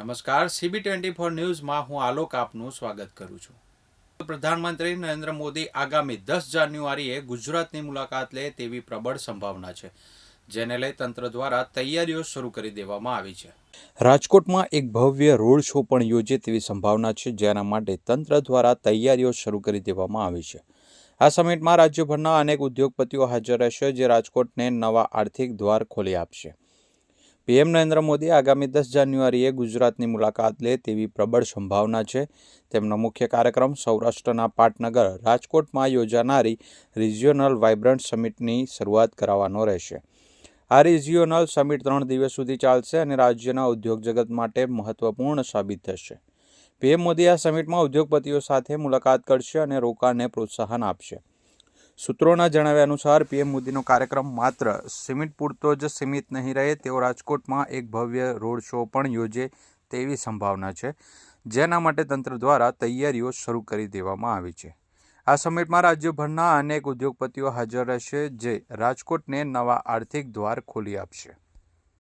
નમસ્કાર, CB24 ન્યૂઝમાં હું આલોક આપનું સ્વાગત કરું છું. પ્રધાનમંત્રી નરેન્દ્ર મોદી આગામી 10 જાન્યુઆરીએ ગુજરાતની મુલાકાત લે તેવી પ્રબળ સંભાવના છે, જેને લઈ તંત્ર દ્વારા તૈયારીઓ શરૂ કરી દેવામાં આવી છે. રાજકોટમાં એક ભવ્ય રોડ શો પણ યોજે તેવી સંભાવના છે, જેના માટે તંત્ર દ્વારા તૈયારીઓ શરૂ કરી દેવામાં આવી છે. આ સમિટમાં રાજ્યભરના અનેક ઉદ્યોગપતિઓ હાજર રહેશે, જે રાજકોટને નવા આર્થિક દ્વાર ખોલી આપશે. પીએમ નરેન્દ્ર મોદી આગામી 10 જાન્યુઆરીએ ગુજરાતની મુલાકાત લે તેવી પ્રબળ સંભાવના છે. તેમનો મુખ્ય કાર્યક્રમ સૌરાષ્ટ્રના પાટનગર રાજકોટમાં યોજાનારી રિજિયોનલ વાઇબ્રન્ટ સમિટની શરૂઆત કરાવવાનો રહેશે. આ રિજિયોનલ સમિટ 3 દિવસ સુધી ચાલશે અને રાજ્યના ઉદ્યોગ જગત માટે મહત્વપૂર્ણ સાબિત થશે. પીએમ મોદી આ સમિટમાં ઉદ્યોગપતિઓ સાથે મુલાકાત કરશે અને રોકાણને પ્રોત્સાહન આપશે. સૂત્રોના જણાવ્યા અનુસાર પીએમ મોદીનો કાર્યક્રમ માત્ર સમિટ પૂરતો જ સીમિત નહીં રહે. તેઓ રાજકોટમાં એક ભવ્ય રોડ શો પણ યોજે તેવી સંભાવના છે, જેના માટે તંત્ર દ્વારા તૈયારીઓ શરૂ કરી દેવામાં આવી છે. આ સમિટમાં રાજ્યભરના અનેક ઉદ્યોગપતિઓ હાજર રહેશે, જે રાજકોટને નવા આર્થિક દ્વાર ખોલી આપશે.